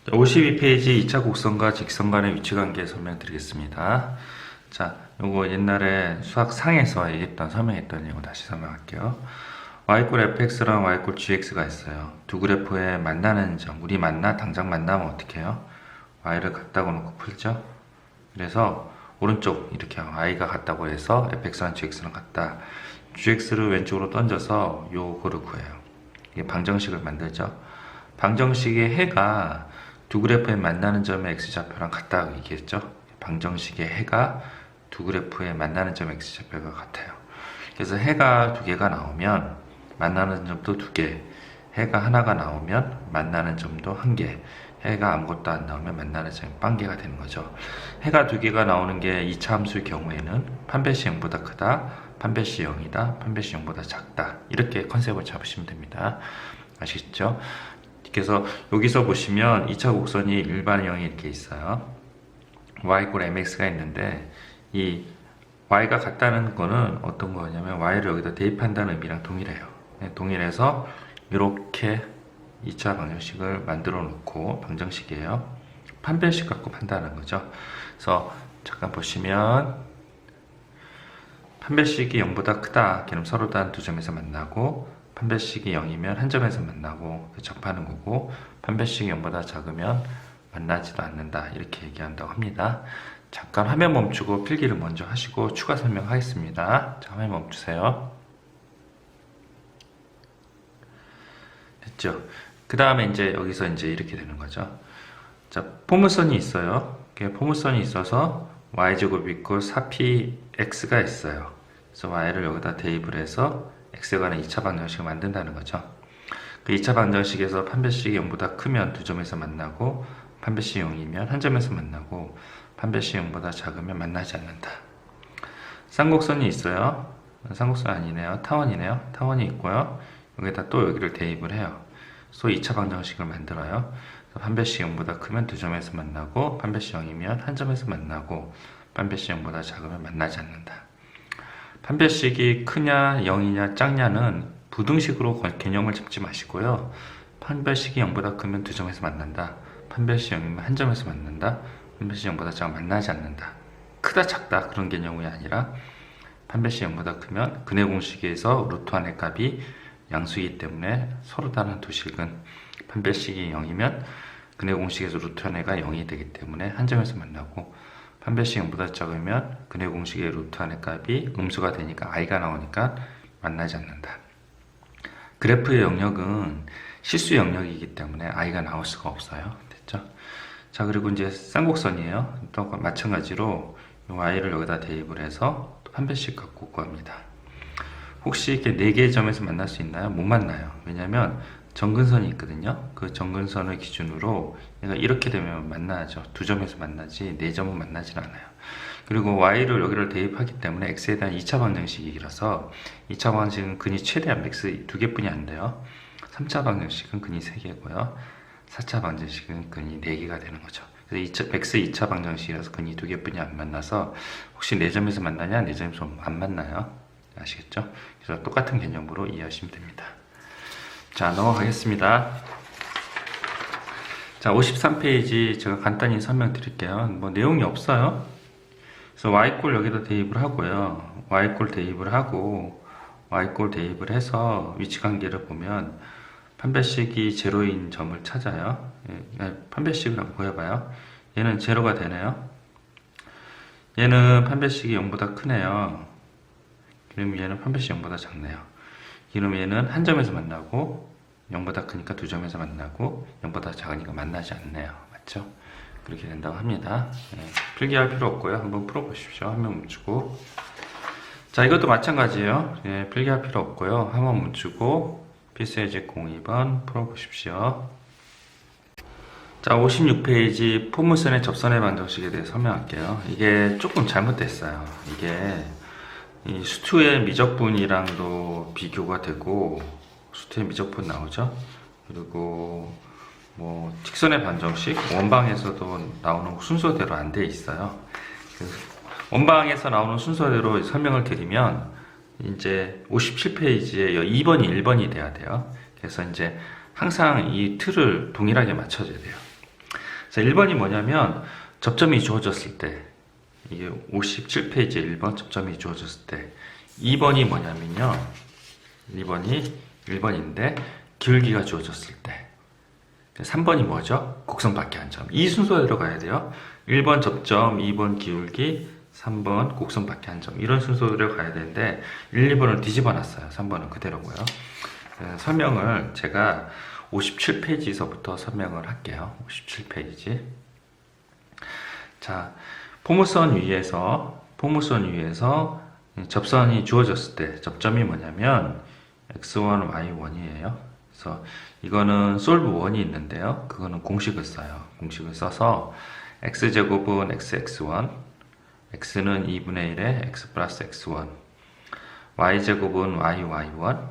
52페이지 2차 곡선과 직선 간의 위치관계 설명드리겠습니다. 자, 요거 옛날에 수학 상에서 얘기했던 설명했던 내용 다시 설명할게요. y꼴 fx랑 y꼴 gx가 있어요. 두 그래프에 만나는 점, 우리 당장 만나면 어떻게 해요? y를 같다고 놓고 풀죠? 그래서 오른쪽 이렇게 y가 같다고 해서 fx랑 gx는 같다. gx를 왼쪽으로 던져서 요거를 구해요. 이게 방정식을 만들죠. 방정식의 해가 두 그래프에 만나는 점의 x좌표랑 같다고 얘기했죠. 방정식의 해가 두 그래프에 만나는 점의 x좌표가 같아요. 그래서 해가 두 개가 나오면 만나는 점도 두 개, 해가 하나가 나오면 만나는 점도 한 개, 해가 아무것도 안 나오면 만나는 점이 한 개가 되는 거죠. 해가 두 개가 나오는 게 2차 함수의 경우에는 판별시 0보다 크다, 판별시 0이다, 판별시 0보다 작다, 이렇게 컨셉을 잡으시면 됩니다. 아시겠죠? 그래서 여기서 보시면 2차 곡선이 일반형이 이렇게 있어요. y꼴 mx가 있는데 이 y가 같다는 거는 어떤 거냐면 y를 여기다 대입한다는 의미랑 동일해요. 동일해서 이렇게 2차 방정식을 만들어 놓고, 방정식이에요. 판별식 갖고 판단하는 거죠. 그래서 잠깐 보시면 판별식이 0보다 크다, 그럼 서로 다른 두 점에서 만나고, 판별식이 0이면 한 점에서 만나고 접하는 거고, 판별식이 0보다 작으면 만나지도 않는다, 이렇게 얘기한다고 합니다. 잠깐 화면 멈추고 필기를 먼저 하시고 추가 설명하겠습니다. 자, 화면 멈추세요. 됐죠? 그 다음에 이제 여기서 이제 이렇게 되는 거죠. 자, 포물선이 있어요. 포물선이 있어서 y제곱 이꼴 4px가 있어요. 그래서 y를 여기다 대입을 해서 x에 관한 2차 방정식을 만든다는 거죠. 그 2차 방정식에서 판별식이 0보다 크면 두 점에서 만나고, 판별식이 0이면 한 점에서 만나고, 판별식이 0보다 작으면 만나지 않는다. 쌍곡선이 있어요. 쌍곡선 아니네요. 타원이네요. 타원이 있고요. 여기다 또 여기를 대입을 해요. 또 2차 방정식을 만들어요. 판별식이 0보다 크면 두 점에서 만나고, 판별식이 0이면 한 점에서 만나고, 판별식이 0보다 작으면 만나지 않는다. 판별식이 크냐 0이냐 작냐는 부등식으로 개념을 잡지 마시고요. 판별식이 0보다 크면 두 점에서 만난다, 판별식이 0이면 한 점에서 만난다, 판별식이 0보다 작으면 만나지 않는다, 크다 작다 그런 개념이 아니라 판별식이 0보다 크면 근의 공식에서 루트 안의 값이 양수이기 때문에 서로 다른 두 식은 판별식이 0이면 근의 공식에서 루트 안의가 0이 되기 때문에 한 점에서 만나고, 판별식 0보다 작으면 근의 공식의 루트 안의 값이 음수가 되니까 i가 나오니까 만나지 않는다. 그래프의 영역은 실수 영역이기 때문에 i가 나올 수가 없어요. 됐죠? 자, 그리고 이제 쌍곡선이에요. 또 마찬가지로 y를 여기다 대입을 해서 또 판별식 갖고 구합니다. 혹시 이렇게 4개의 점에서 만날 수 있나요? 못 만나요. 왜냐면 정근선이 있거든요. 그 정근선을 기준으로 얘가 이렇게 되면 만나죠. 두 점에서 만나지 4점은 만나질 않아요. 그리고 y를 여기를 대입하기 때문에 x에 대한 2차 방정식이라서 2차 방정식은 근이 최대한 x 2개뿐이 안 돼요. 3차 방정식은 근이 3개고요. 4차 방정식은 근이 4개가 되는 거죠. 그래서 x 2차 방정식이라서 근이 2개뿐이 안 만나서 혹시 4점에서 만나냐? 4점에서 안 만나요. 아시겠죠? 그래서 똑같은 개념으로 이해하시면 됩니다. 자, 넘어가겠습니다. 자, 53페이지 제가 간단히 설명드릴게요. 뭐 내용이 없어요. 그래서 y꼴 여기다 대입을 하고요. y꼴 대입을 하고 y꼴 대입을 해서 위치관계를 보면 판별식이 제로인 점을 찾아요. 판별식을 한번 보여봐요. 얘는 제로가 되네요. 얘는 판별식이 0보다 크네요. 그럼 얘는 판별식 0보다 작네요. 그럼 얘는 한 점에서 만나고 0보다 크니까 두 점에서 만나고 0보다 작으니까 만나지 않네요. 맞죠? 그렇게 된다고 합니다. 필기할 필요 없고요. 한번 풀어보십시오. 화면 멈추고. 자, 이것도 마찬가지예요. 필기할 필요 없고요. 화면 멈추고 필수예제 02번 풀어보십시오. 자, 56페이지 포물선의 접선의 방정식에 대해 설명할게요. 이게 조금 잘못됐어요. 이게 이 수투의 미적분이랑도 비교가 되고, 수투의 미적분 나오죠. 그리고 뭐 직선의 방정식 원방에서도 나오는 순서대로 안 돼 있어요. 원방에서 나오는 순서대로 설명을 드리면 이제 57페이지에 2번이 1번이 돼야 돼요. 그래서 이제 항상 이 틀을 동일하게 맞춰줘야 돼요. 그래서 1번이 뭐냐면 접점이 주어졌을 때, 이게 57페이지 1번 접점이 주어졌을 때, 2번이 뭐냐면요, 2번이 1번인데 기울기가 주어졌을 때, 3번이 뭐죠? 곡선 밖에 한 점. 이 순서대로 가야 돼요. 1번 접점, 2번 기울기, 3번 곡선 밖에 한 점. 이런 순서대로 가야 되는데 1, 2번을 뒤집어 놨어요. 3번은 그대로고요. 설명을 제가 57페이지에서부터 설명을 할게요. 57페이지. 자, 포물선 위에서 접선이 주어졌을 때 접점이 뭐냐면 x1, y1이에요. 그래서 이거는 솔브1이 있는데요. 그거는 공식을 써요. 공식을 써서 x제곱은 xx1, x는 2분의 1에 x 플러스 x1, y제곱은 yy1,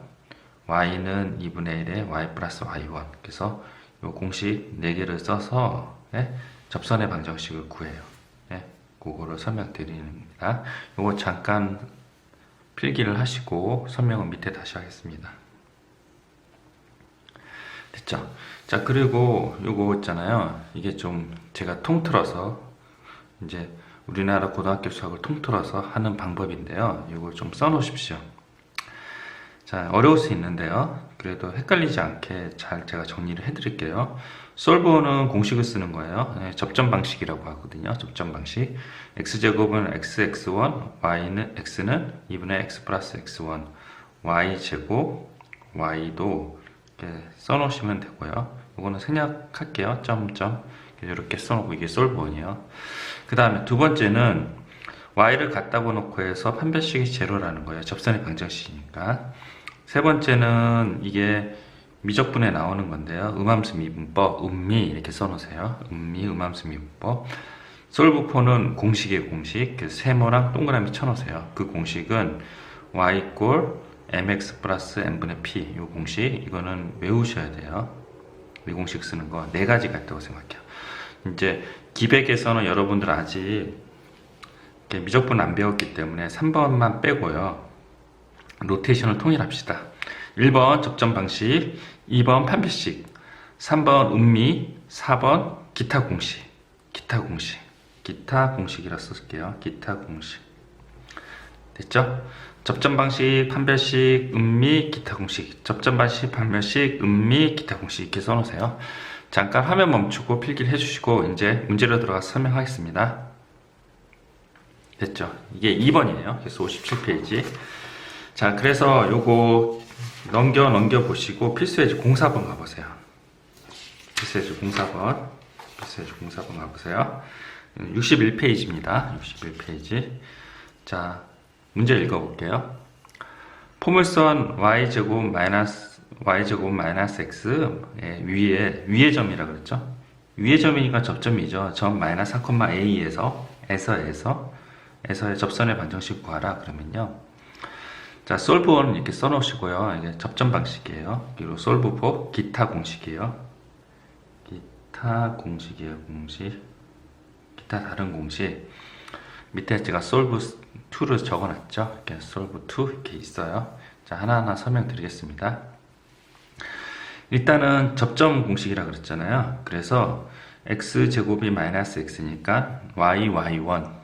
y는 2분의 1에 y 플러스 y1. 그래서 이 공식 4개를 써서 접선의 방정식을 구해요. 그거를 설명드립니다. 요거 잠깐 필기를 하시고 설명은 밑에 다시 하겠습니다. 됐죠? 자, 그리고 요거 있잖아요. 이게 좀 제가 통틀어서 이제 우리나라 고등학교 수학을 통틀어서 하는 방법인데요. 요거 좀 써놓으십시오. 자, 어려울 수 있는데요. 그래도 헷갈리지 않게 잘 제가 정리를 해드릴게요. 솔브는 공식을 쓰는 거예요. 접점 방식이라고 하거든요. 접점 방식. x제곱은 xx1, x는 2분의 x 플러스 x1, y제곱, y도 이렇게 써놓으시면 되고요. 이거는 생략할게요. 점점 이렇게 써놓고 이게 솔브원이에요. 그 다음에 두 번째는 y를 갖다고 놓고 해서 판별식이 제로라는 거예요. 접선의 방정식이니까. 세 번째는 이게 미적분에 나오는 건데요. 음함수 미분법, 음미 이렇게 써놓으세요. 음미, 음함수 미분법. 솔브4는 공식의 공식, 그래서 세모랑 동그라미 쳐놓으세요. 그 공식은 y 꼴 mx 플러스 n분의 p, 이 공식, 이거는 외우셔야 돼요. 이 공식 쓰는 거 4가지가 있다고 생각해요. 이제 기백에서는 여러분들 아직 미적분 안 배웠기 때문에 3번만 빼고요. 로테이션을 통일합시다. 1번 접점 방식, 2번 판별식, 3번 음미, 4번 기타 공식. 기타 공식이라 쓸게요. 기타 공식. 됐죠? 접점 방식, 판별식, 음미, 기타 공식. 접점 방식, 판별식, 음미, 기타 공식 이렇게 써놓으세요. 잠깐 화면 멈추고 필기를 해주시고 이제 문제로 들어가서 설명하겠습니다. 됐죠? 이게 2번이에요. 그래서 57페이지. 자, 그래서 요거 넘겨 보시고 필수예제 04번 가보세요. 필수예제 04번 가보세요. 61페이지입니다. 61페이지. 자, 문제 읽어볼게요. 포물선 y제곱 마이너스 x 위의 점이라 그랬죠. 위의 점이니까 접점이죠. 점 마이너스 4,a에서의 접선의 방정식 구하라 그러면요. 자, 솔브1 이렇게 써놓으시고요. 이게 접점 방식이에요. 그리고 솔브4 기타 공식이에요. 기타 다른 공식. 밑에 제가 솔브2를 적어놨죠. 이렇게 솔브2 이렇게 있어요. 자, 하나하나 설명드리겠습니다. 일단은 접점 공식이라 그랬잖아요. 그래서 x제곱이 마이너스 x니까 y1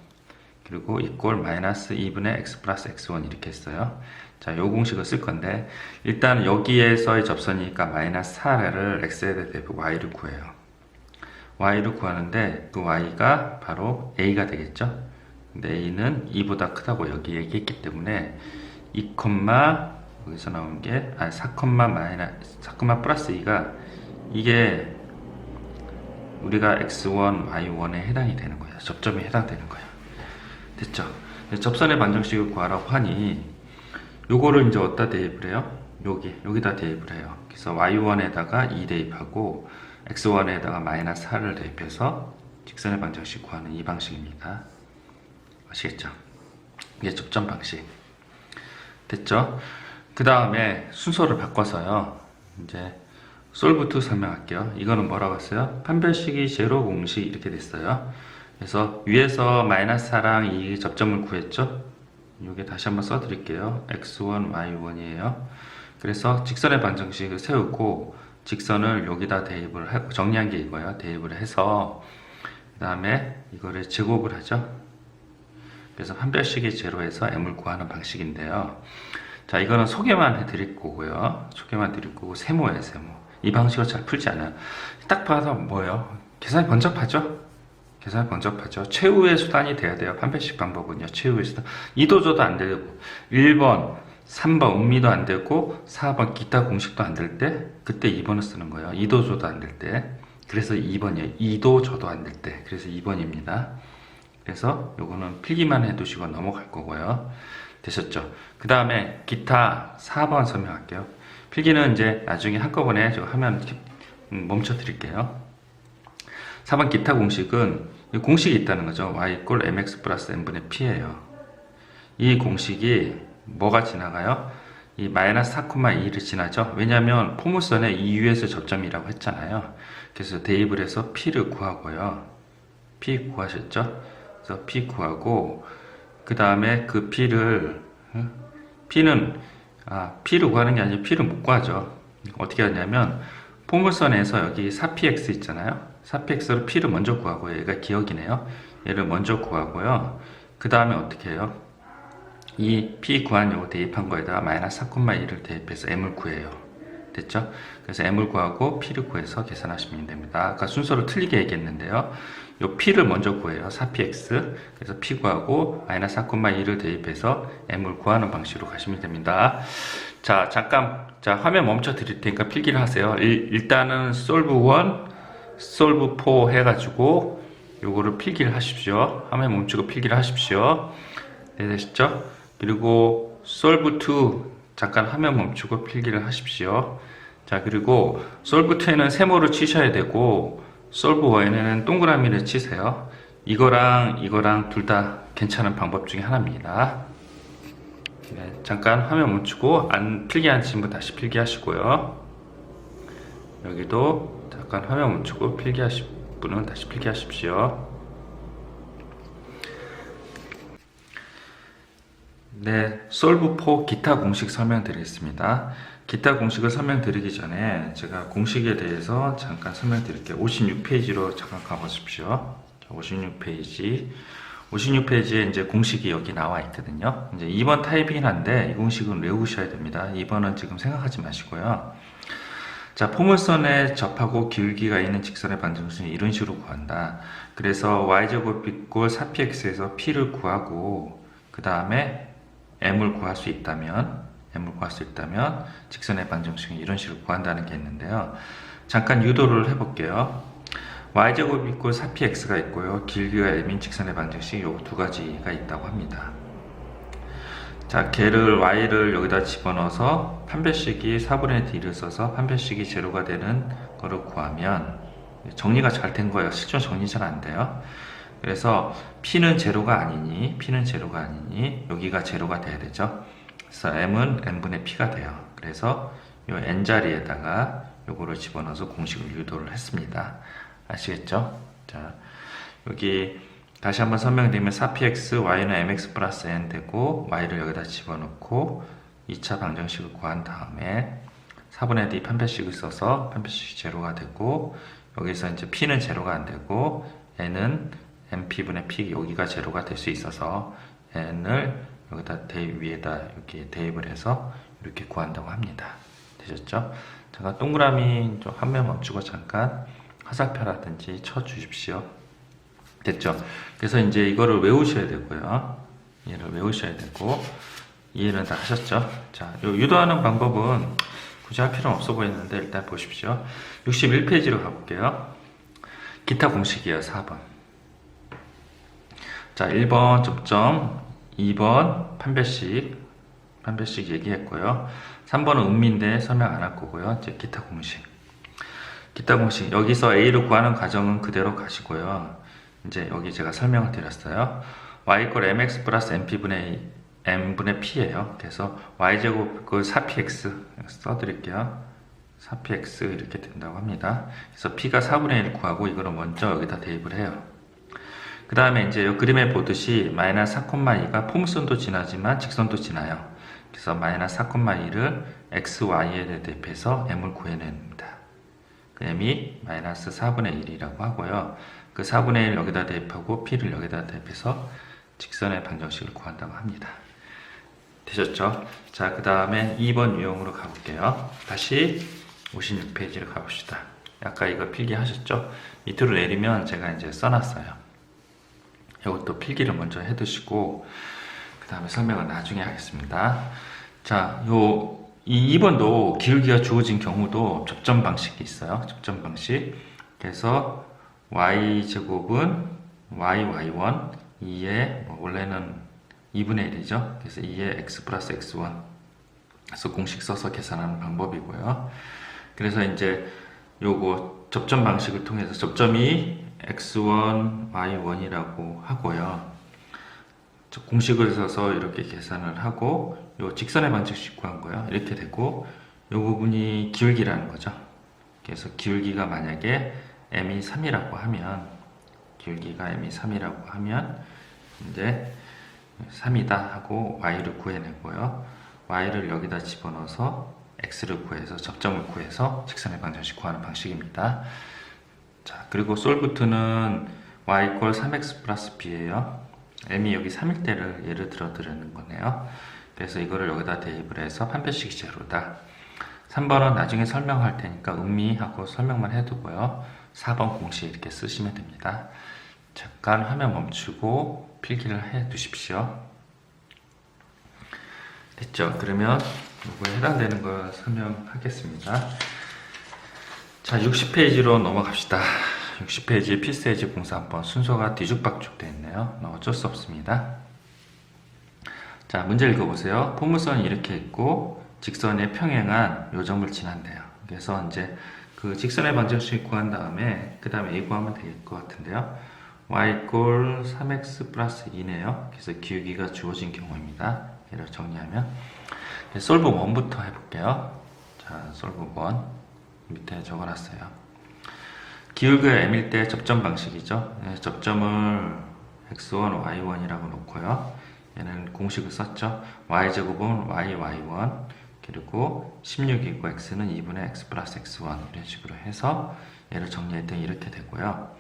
그리고 이꼴 마이너스 2분의 x 플러스 x1 이렇게 했어요. 자, 요 공식을 쓸 건데 일단 여기에서의 접선이니까 마이너스 4를 x에 대비 y를 구해요. y를 구하는데 그 y가 바로 a가 되겠죠. 근데 a는 2보다 크다고 여기 얘기했기 때문에 2, 여기서 나온 게 4, 플러스 2가 이게 우리가 x1, y1에 해당이 되는 거예요. 접점에 해당되는 거예요. 됐죠? 접선의 방정식을 구하라고 하니 요거를 이제 어디다 대입을 해요? 여기다 대입을 해요. 그래서 y1에다가 2 대입하고 x1에다가 마이너스 4를 대입해서 직선의 방정식 구하는 이 방식입니다. 아시겠죠? 이게 접점 방식. 됐죠? 그 다음에 순서를 바꿔서요. 이제 솔브2 설명할게요. 이거는 뭐라고 했어요? 판별식이 제로 공식 이렇게 됐어요. 그래서 위에서 마이너스 4랑 이 접점을 구했죠. 이게 다시 한번 써드릴게요. x1, y1이에요. 그래서 직선의 방정식을 세우고 직선을 여기다 대입을 하고, 정리한 게 이거예요. 대입을 해서 그 다음에 이거를 제곱을 하죠. 그래서 판별식이 제로에서 m을 구하는 방식인데요. 자, 이거는 소개만 해드릴 거고요. 소개만 드릴 거고, 세모예요, 세모. 이 방식으로 잘 풀지 않아요. 딱 봐서 뭐예요? 계산이 번잡하죠? 계산이 번잡하죠. 최후의 수단이 돼야 돼요. 판별식 방법은요. 최후의 수단. 이도저도 안 되고, 1번, 3번 음미도 안 되고, 4번 기타 공식도 안 될 때, 그때 2번을 쓰는 거예요. 이도저도 안 될 때. 그래서 2번이에요. 이도저도 안 될 때. 그래서 2번입니다. 그래서 요거는 필기만 해두시고 넘어갈 거고요. 되셨죠? 그 다음에 기타 4번 설명할게요. 필기는 이제 나중에 한꺼번에 저 화면 멈춰 드릴게요. 4번 기타 공식은 이 공식이 있다는 거죠. y equal mx 플러스 n분의 p예요. 이 공식이 뭐가 지나가요? 이 마이너스 4,2를 지나죠. 왜냐하면 포물선에 이유에서 접점이라고 했잖아요. 그래서 대입을 해서 p를 구하고요. p 구하셨죠? 그래서 p 구하고, 그 다음에 그 p를 구하는 게 아니라 p를 못 구하죠. 어떻게 하냐면 포물선에서 여기 4px 있잖아요. 4px로 p를 먼저 구하고요. 얘가 기억이네요. 얘를 먼저 구하고요. 그 다음에 어떻게 해요? 이 p 구한 요거 대입한 거에다가 마이너스 4,2를 대입해서 m을 구해요. 됐죠? 그래서 m을 구하고 p를 구해서 계산하시면 됩니다. 아까 순서를 틀리게 얘기했는데요. 요 p를 먼저 구해요. 4px. 그래서 p 구하고 마이너스 4,2를 대입해서 m을 구하는 방식으로 가시면 됩니다. 자, 잠깐, 자, 화면 멈춰 드릴 테니까 필기를 하세요. 일단은 solve 1, solve 4 해가지고 요거를 필기를 하십시오. 화면 멈추고 필기를 하십시오. 네, 되셨죠? 그리고 solve 2 잠깐 화면 멈추고 필기를 하십시오. 자, 그리고 solve 2에는 세모를 치셔야 되고 solve 1에는 동그라미를 치세요. 이거랑 이거랑 둘 다 괜찮은 방법 중에 하나입니다. 네, 잠깐 화면 멈추고 필기 안 치신 분 다시 필기하시고요. 여기도 잠깐 화면 멈추고 필기하실 분은 다시 필기하십시오. 네, solve 4 기타 공식 설명드리겠습니다. 기타 공식을 설명드리기 전에 제가 공식에 대해서 잠깐 설명드릴게요. 56페이지로 잠깐 가보십시오. 56페이지. 56페이지에 이제 공식이 여기 나와 있거든요. 이제 2번 타입이긴 한데 이 공식은 외우셔야 됩니다. 2번은 지금 생각하지 마시고요. 자, 포물선에 접하고 기울기가 있는 직선의 반정수는 이런 식으로 구한다. 그래서 y제곱 equal 4px에서 p를 구하고 그 다음에 m을 구할 수 있다면 직선의 반정수는 이런 식으로 구한다는 게 있는데요. 잠깐 유도를 해볼게요. y제곱 equal 4px가 있고요. 길이가 m인 직선의 반정식 요 두 가지가 있다고 합니다. 자, 걔를 y를 여기다 집어넣어서 판별식이 4분의 d를 써서 판별식이 제로가 되는 거를 구하면 정리가 잘 된 거예요. 실전 정리 잘 안 돼요. 그래서 p는 제로가 아니니 여기가 제로가 돼야 되죠. 그래서 m은 n분의 p가 돼요. 그래서 요 n자리에다가 요거를 집어넣어서 공식을 유도를 했습니다. 아시겠죠? 자, 여기 다시 한번 설명드리면 4px, y는 mx 플러스 n 되고 y를 여기다 집어넣고 2차 방정식을 구한 다음에 4분의 d 판별식을 써서 판별식이 제로가 되고 여기서 이제 p는 제로가 안 되고 n은 mp분의 p 여기가 제로가 될 수 있어서 n을 여기다 위에다 이렇게 대입을 해서 이렇게 구한다고 합니다. 되셨죠? 잠깐 동그라미 좀 화면 멈추고 잠깐 화살표라든지 쳐 주십시오. 됐죠? 그래서 이제 이거를 외우셔야 되고요. 얘를 외우셔야 되고 이해는 다 하셨죠? 자, 요 유도하는 방법은 굳이 할 필요는 없어 보이는데 일단 보십시오. 61페이지로 가볼게요. 기타 공식이에요. 4번. 자, 1번 접점, 2번 판별식 얘기했고요. 3번은 음미인데 설명 안 할 거고요. 이제 기타 공식. 여기서 A를 구하는 과정은 그대로 가시고요. 이제 여기 제가 설명을 드렸어요. y equal mx 플러스 m분의 p예요. 그래서 y제곱 그 4px 써드릴게요. 4px 이렇게 된다고 합니다. 그래서 p가 4분의 1 구하고 이거를 먼저 여기다 대입을 해요. 그 다음에 이제 이 그림에 보듯이 마이너스 4,2가 포물선도 지나지만 직선도 지나요. 그래서 마이너스 4,2를 x, y에 대입해서 m을 구해냅니다. 그 m이 마이너스 4분의 1이라고 하고요. 그 4분의 1 여기다 대입하고 p를 여기다 대입해서 직선의 방정식을 구한다고 합니다. 되셨죠? 자, 그 다음에 2번 유형으로 가볼게요. 다시 56페이지를 가봅시다. 아까 이거 필기하셨죠? 밑으로 내리면 제가 이제 써놨어요. 이것도 필기를 먼저 해두시고 그 다음에 설명은 나중에 하겠습니다. 자, 이 2번도 기울기가 주어진 경우도 접점 방식이 있어요. 접점 방식. 그래서 y제곱은 yy1 2에 원래는 2분의 1이죠. 그래서 2에 x 플러스 x1 그래서 공식 써서 계산하는 방법이고요. 그래서 이제 요거 접점 방식을 통해서 접점이 x1, y1이라고 하고요. 공식을 써서 이렇게 계산을 하고 요 직선의 방정식 구한 거예요. 이렇게 되고 요 부분이 기울기라는 거죠. 그래서 기울기가 만약에 m이 3이라고 하면 기울기가 m이 3이라고 하면 이제 3이다 하고 y를 구해내고요. y를 여기다 집어넣어서 x를 구해서 접점을 구해서 직선의 방정식 구하는 방식입니다. 자, 그리고 solve2는 y = 3x 플러스 b예요. m이 여기 3일 때를 예를 들어 드리는 거네요. 그래서 이거를 여기다 대입을 해서 판별식이 제로다. 3번은 나중에 설명할 테니까 음미하고 설명만 해두고요. 4번 공식 이렇게 쓰시면 됩니다. 잠깐 화면 멈추고 필기를 해 두십시오. 됐죠? 그러면 이거에 해당되는 거 설명하겠습니다. 자, 60페이지로 넘어갑시다. 60페이지 필수예제 공사 한번 순서가 뒤죽박죽 되어 있네요. 어쩔 수 없습니다. 자, 문제 읽어보세요. 포물선이 이렇게 있고 직선에 평행한 요점을 지난대요. 그래서 이제 그 직선의 방정식 구한 다음에 그 다음에 a 구하면 될 것 같은데요. y = 3x 플러스 2네요. 그래서 기울기가 주어진 경우입니다. 얘를 정리하면 솔브 1부터 해볼게요. 자, 솔브 1 밑에 적어놨어요. 기울기가 m일 때 접점 방식이죠. 접점을 x1, y1이라고 놓고요. 얘는 공식을 썼죠. y제곱은 yy1 그리고 16이고 x는 2분의 x 플러스 x1 이런 식으로 해서 얘를 정리했더니 이렇게 되고요.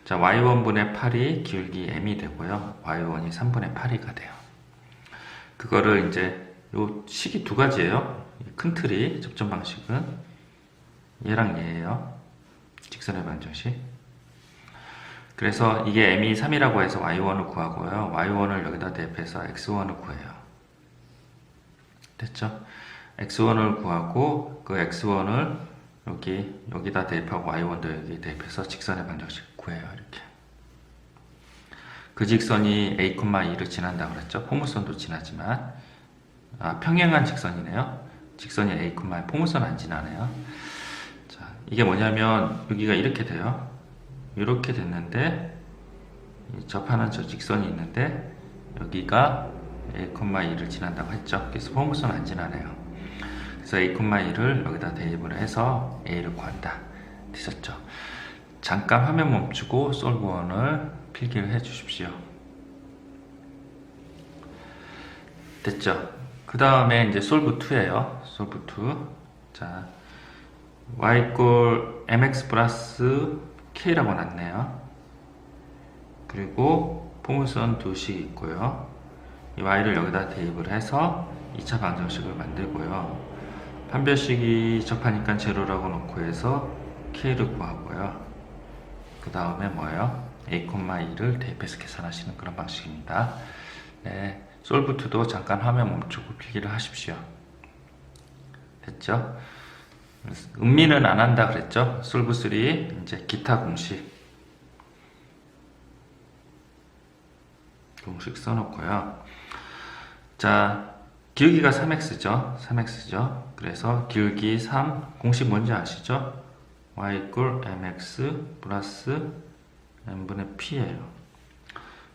자, y1분의 8이 기울기 m이 되고요. y1이 3분의 8이가 돼요. 그거를 이제 요 식이 두 가지예요. 큰 틀이 접점 방식은 얘랑 얘예요. 직선의 방정식. 그래서 이게 m이 3이라고 해서 y1을 구하고요. y1을 여기다 대입해서 x1을 구해요. 됐죠? x1을 구하고 그 x1을 여기다 대입하고 y1도 여기 대입해서 직선의 방정식 구해요. 이렇게. 그 직선이 a, 2를 지난다고 그랬죠? 포물선도 지나지만 평행한 직선이네요. 직선이 a, 포물선 안 지나네요. 자, 이게 뭐냐면 여기가 이렇게 돼요. 이렇게 됐는데 접하는 저 직선이 있는데 여기가 a, 2를 지난다고 했죠. 그래서 포물선 안 지나네요. 그래서 a, 2를 여기다 대입을 해서 a를 구한다. 되셨죠? 잠깐 화면 멈추고 솔브1을 필기를 해 주십시오. 됐죠? 그 다음에 이제 솔브2예요. 솔브2. 자, y = mx 플러스 k라고 놨네요. 그리고 포물선 두식 있고요. 이 y를 여기다 대입을 해서 2차 방정식을 만들고요. 판별식이 접하니까 제로라고 놓고 해서 k를 구하고요. 그 다음에 뭐예요? a, 2를 대입해서 계산하시는 그런 방식입니다. 네, 솔브2도 잠깐 화면 멈추고 필기를 하십시오. 됐죠? 음미는 안 한다 그랬죠? 솔브3 이제 기타 공식 써놓고요. 자, 기울기가 3x죠. 그래서 기울기 3 공식 뭔지 아시죠? y = mx 플러스 n분의 p예요.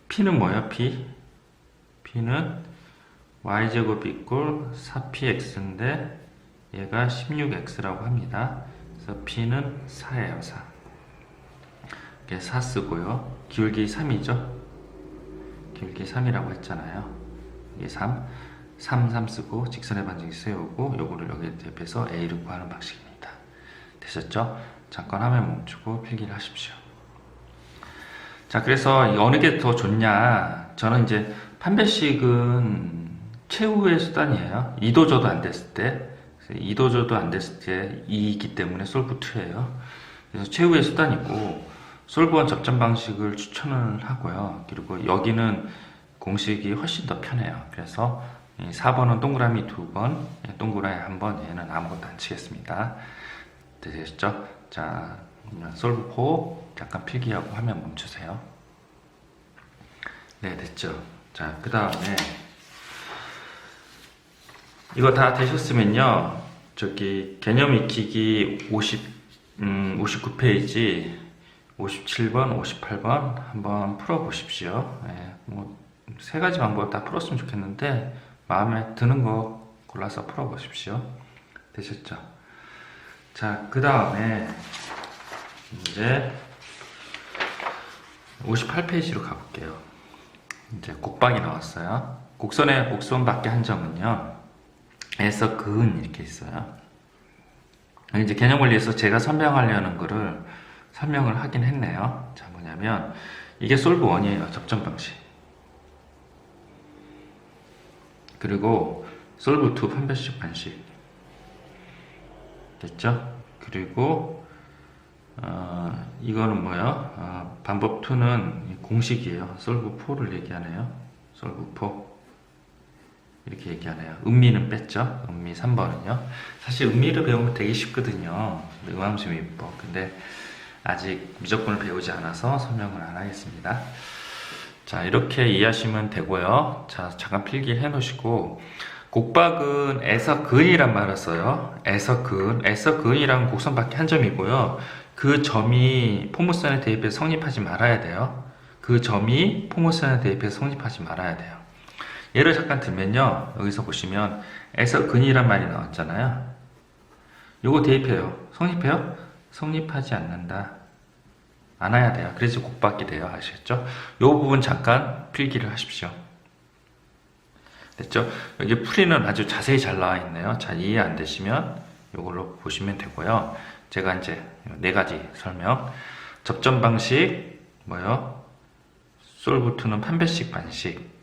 p는 뭐예요? p는 y제곱이 = 4px인데 얘가 16x라고 합니다. 그래서 p는 4예요. 4. 이게 4 쓰고요. 기울기 3이죠. 기울기 3이라고 했잖아요. 이게 3 쓰고 직선의 반증이 세우고 요거를 여기에 대입해서 a를 구하는 방식입니다. 되셨죠? 잠깐 화면 멈추고 필기를 하십시오. 자, 그래서 어느 게 더 좋냐? 저는 이제 판별식은 최후의 수단이에요. 2도저도 안 됐을 때, 2도저도 안 됐을 때 2이기 때문에 솔브2예요. 그래서 최후의 수단이고, 솔브1 접점 방식을 추천을 하고요. 그리고 여기는 공식이 훨씬 더 편해요. 그래서 4번은 동그라미 2번, 동그라미 1번, 얘는 아무것도 안 치겠습니다. 되셨죠? 자, 솔브4 잠깐 필기하고 화면 멈추세요. 네, 됐죠? 자, 그 다음에 이거 다 되셨으면요, 저기 개념 익히기 59페이지 57번, 58번 한번 풀어보십시오. 네, 세 가지 방법 다 풀었으면 좋겠는데 마음에 드는 거 골라서 풀어보십시오. 되셨죠? 자, 그 다음에 이제 58페이지로 가볼게요. 이제 곡박이 나왔어요. 곡선의 곡선 밖에 한 점은요, 에서 근 이렇게 있어요. 이제 개념 원리에서 제가 설명하려는 거를 설명을 하긴 했네요. 자, 뭐냐면 이게 솔브1이에요. 접점 방식. 그리고 솔브2 판별식 방식. 됐죠? 그리고 이거는 뭐예요? 방법 2는 공식이에요. 솔브4를 얘기하네요. 솔브4 이렇게 얘기하네요. 음미는 뺐죠? 음미 3번은요. 사실 음미를 배우면 되게 쉽거든요. 음함수 미법. 근데 아직 미적분을 배우지 않아서 설명을 안 하겠습니다. 자, 이렇게 이해하시면 되고요. 자, 잠깐 필기해 놓으시고, 곡박은 에서 근이란 말을 써요. 에서 근. 에서 근이란 곡선밖에 한 점이고요. 그 점이 포물선에 대입해서 성립하지 말아야 돼요. 그 점이 포물선에 대입해서 성립하지 말아야 돼요. 예를 잠깐 들면요, 여기서 보시면 에서 근이란 말이 나왔잖아요. 요거 대입해요. 성립해요? 성립하지 않는다. 안 해야 돼요. 그래서 곡박이 돼요. 아시겠죠? 요 부분 잠깐 필기를 하십시오. 됐죠? 여기 풀이는 아주 자세히 잘 나와 있네요. 잘 이해 안 되시면 이걸로 보시면 되고요. 제가 이제 네 가지 설명. 접점 방식, 뭐요? 솔브2는 판별식 방식.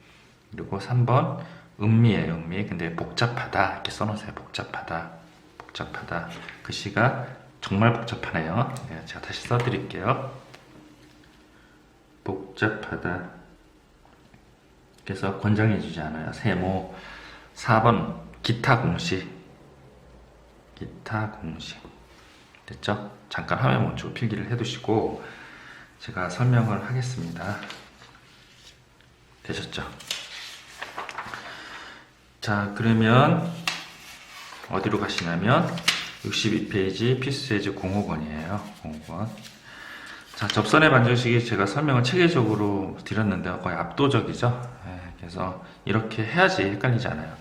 그리고 3번, 음미예요, 음미. 근데 복잡하다. 이렇게 써놓으세요. 복잡하다. 복잡하다. 글씨가 정말 복잡하네요. 네, 제가 다시 써드릴게요. 복잡하다. 그래서 권장해주지 않아요. 세모. 4번 기타 공식. 기타 공식. 됐죠? 잠깐 화면 멈추고 필기를 해두시고 제가 설명을 하겠습니다. 되셨죠? 자, 그러면 어디로 가시냐면 62페이지 필수예제 05번이에요. 05번. 자, 접선의 반정식이 제가 설명을 체계적으로 드렸는데요. 거의 압도적이죠. 그래서 이렇게 해야지 헷갈리지 않아요.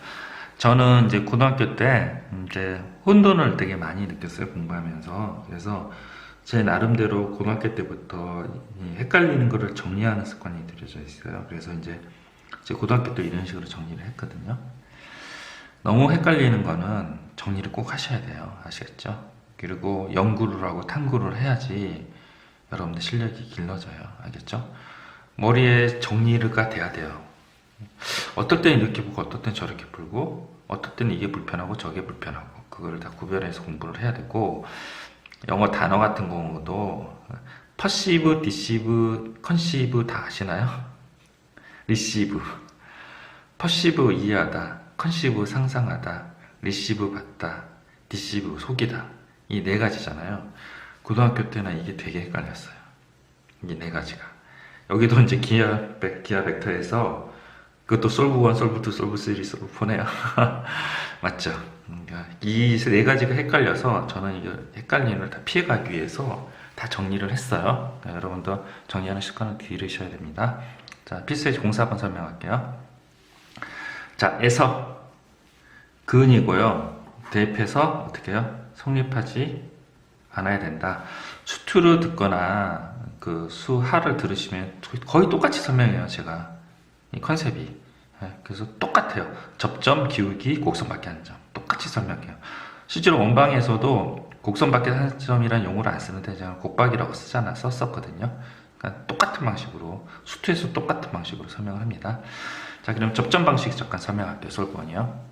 저는 이제 고등학교 때 이제 혼돈을 되게 많이 느꼈어요. 공부하면서. 그래서 제 나름대로 고등학교 때부터 이 헷갈리는 거를 정리하는 습관이 들여져 있어요. 그래서 이제 제 고등학교 때 이런 식으로 정리를 했거든요. 너무 헷갈리는 거는 정리를 꼭 하셔야 돼요. 아시겠죠? 그리고 연구를 하고 탐구를 해야지 여러분들 실력이 길러져요. 알겠죠? 머리에 정리가 돼야 돼요. 어떨 때는 이렇게 보고 어떨 때는 저렇게 풀고 어떨 때는 이게 불편하고 저게 불편하고 그걸 다 구별해서 공부를 해야 되고, 영어 단어 같은 경우도 퍼시브, 디시브, 컨시브 다 아시나요? 리시브. 퍼시브 이해하다, 컨시브 상상하다, 리시브 받다, 디시브 속이다. 이 네 가지잖아요. 고등학교 때는 이게 되게 헷갈렸어요. 이 네 가지가. 여기도 이제 기하 벡터에서 그것도 솔브1, 솔브2, 솔브3, 솔브4네요. 맞죠? 이 네 가지가 헷갈려서 저는 이 헷갈리는 걸 다 피해가기 위해서 다 정리를 했어요. 여러분도 정리하는 습관을 기르셔야 됩니다. 자, 필수예제 04번 설명할게요. 자, 에서 근이고요. 대입해서 어떻게 해요? 성립하지 않아야 된다. 수투를 듣거나 그 수하를 들으시면 거의 똑같이 설명해요. 제가 이 컨셉이. 그래서 똑같아요. 접점, 기울기, 곡선 밖에 한 점 똑같이 설명해요. 실제로 원방에서도 곡선 밖에 한 점이란 용어를 안 쓰는데 제가 곡박이라고 썼었거든요. 그러니까 똑같은 방식으로, 수투에서 똑같은 방식으로 설명을 합니다. 자, 그럼 접점 방식 잠깐 설명할게요. 솔브원이요.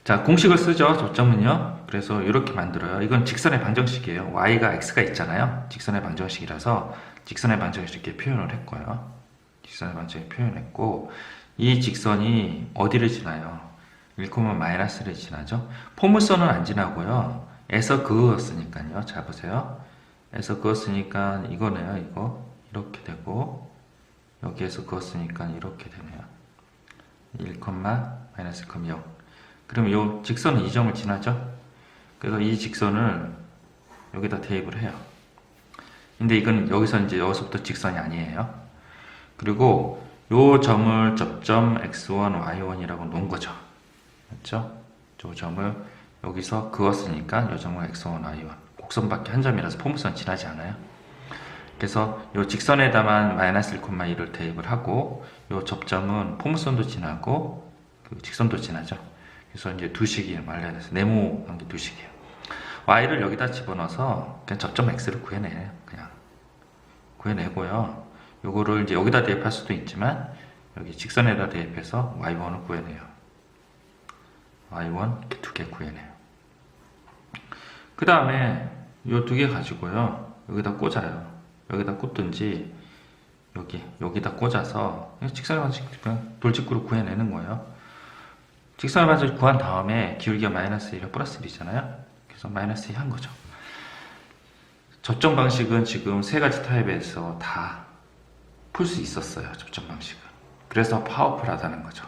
자, 공식을 쓰죠. 접점은요. 그래서 이렇게 만들어요. 이건 직선의 방정식이에요. y가 x가 있잖아요. 직선의 방정식이라서 직선의 방정식 이렇게 표현을 했고요. 직선의 방정식 표현했고, 이 직선이 어디를 지나요? 1,-를 지나죠. 포물선은 안 지나고요. 에서 그었으니까요. 잘 보세요. 에서 그었으니까 이거네요. 이거 이렇게 되고, 여기에서 그었으니까 이렇게 되네요. 1,-1,0. 그럼 이 직선은 이 점을 지나죠. 그래서 이 직선을 여기다 대입을 해요. 근데 이건 여기서부터 직선이 아니에요. 그리고 이 점을 접점 x1, y1이라고 놓은 거죠. 맞죠? 저 점을 여기서 그었으니까 이 점을 x1, y1. 곡선밖에 한 점이라서 포물선 지나지 않아요. 그래서 이 직선에다만 -1,1을 대입을 하고, 이 접점은 포물선도 지나고 그 직선도 지나죠. 그래서 이제 두 식이 말려야 돼서 네모한 게 두 식이에요. y를 여기다 집어넣어서 그냥 접점 x를 구해내요. 그냥 구해내고요. 요거를 이제 여기다 대입할 수도 있지만 여기 직선에다 대입해서 y1을 구해내요. y1 두 개 구해내요. 그 다음에 요 두 개 가지고요. 여기다 꽂아요. 여기다 꽂든지 여기다 꽂아서 직선의 방식 그냥 돌직구로 구해내는 거예요. 직선의 방식을 구한 다음에 기울기가 -1에 플러스 1이잖아요. 그래서 -2 한 거죠. 접점 방식은 지금 세 가지 타입에서 다 풀 수 있었어요. 접점 방식은. 그래서 파워풀하다는 거죠.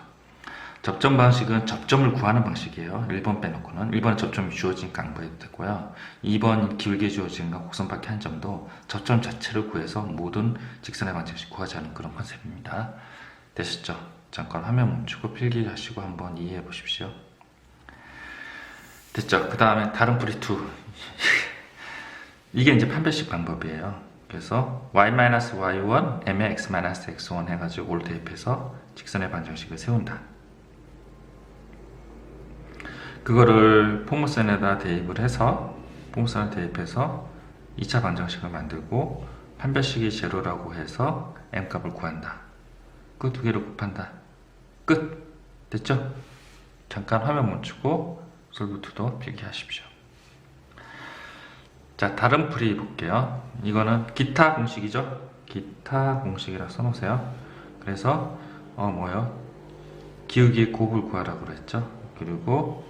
접점 방식은 접점을 구하는 방식이에요. 1번 빼놓고는. 1번은 접점이 주어진 강보해도 되고요. 2번 기울기에 주어진 곡선 밖에 한 점도 접점 자체를 구해서 모든 직선의 방정식 구하자는 그런 컨셉입니다. 되셨죠? 잠깐 화면 멈추고 필기하시고 한번 이해해 보십시오. 됐죠? 그 다음에 다른 프리2 이게 이제 판별식 방법이에요. 그래서 y-y1 m의 x-x1 해가지고 올 대입해서 직선의 방정식을 세운다. 그거를 포물선에다 대입을 해서 2차 방정식을 만들고 판별식이 제로라고 해서 m값을 구한다. 그 두 개를 곱한다. 끝! 됐죠? 잠깐 화면 멈추고 솔브2도 필기하십시오. 자, 다른 풀이 볼게요. 이거는 기타 공식이죠? 기타 공식이라 써놓으세요. 그래서 기울기의 곱을 구하라고 그랬죠? 그리고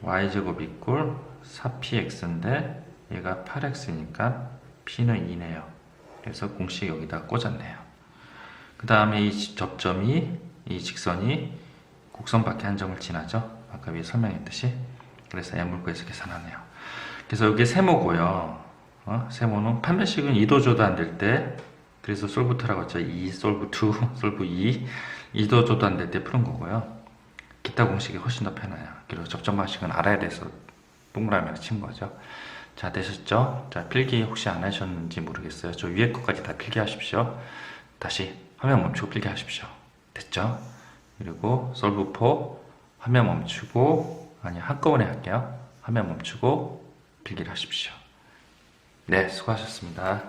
y제곱 이꼴 4px인데 얘가 8x니까 p는 2네요. 그래서 공식 여기다 꽂았네요. 그 다음에 이 접점이, 이 직선이 곡선 밖에 한 점을 지나죠? 아까 위에 설명했듯이. 그래서 m을 구해서 계산하네요. 그래서 여기 세모고요. 세모는 판별식은 2도조도 안 될 때, 그래서 솔브2라고 했죠. 솔브2, 솔브2, 2도조도 안 될 때 푸는 거고요. 기타 공식이 훨씬 더 편해요. 그리고 접점 방식은 알아야 돼서 동그라미로 친 거죠. 자, 되셨죠? 자, 필기 혹시 안 하셨는지 모르겠어요. 저 위에 것까지 다 필기하십시오. 다시 화면 멈추고 필기하십시오. 됐죠? 그리고 솔브4 화면 멈추고, 한꺼번에 할게요. 화면 멈추고 필기를 하십시오. 네, 수고하셨습니다.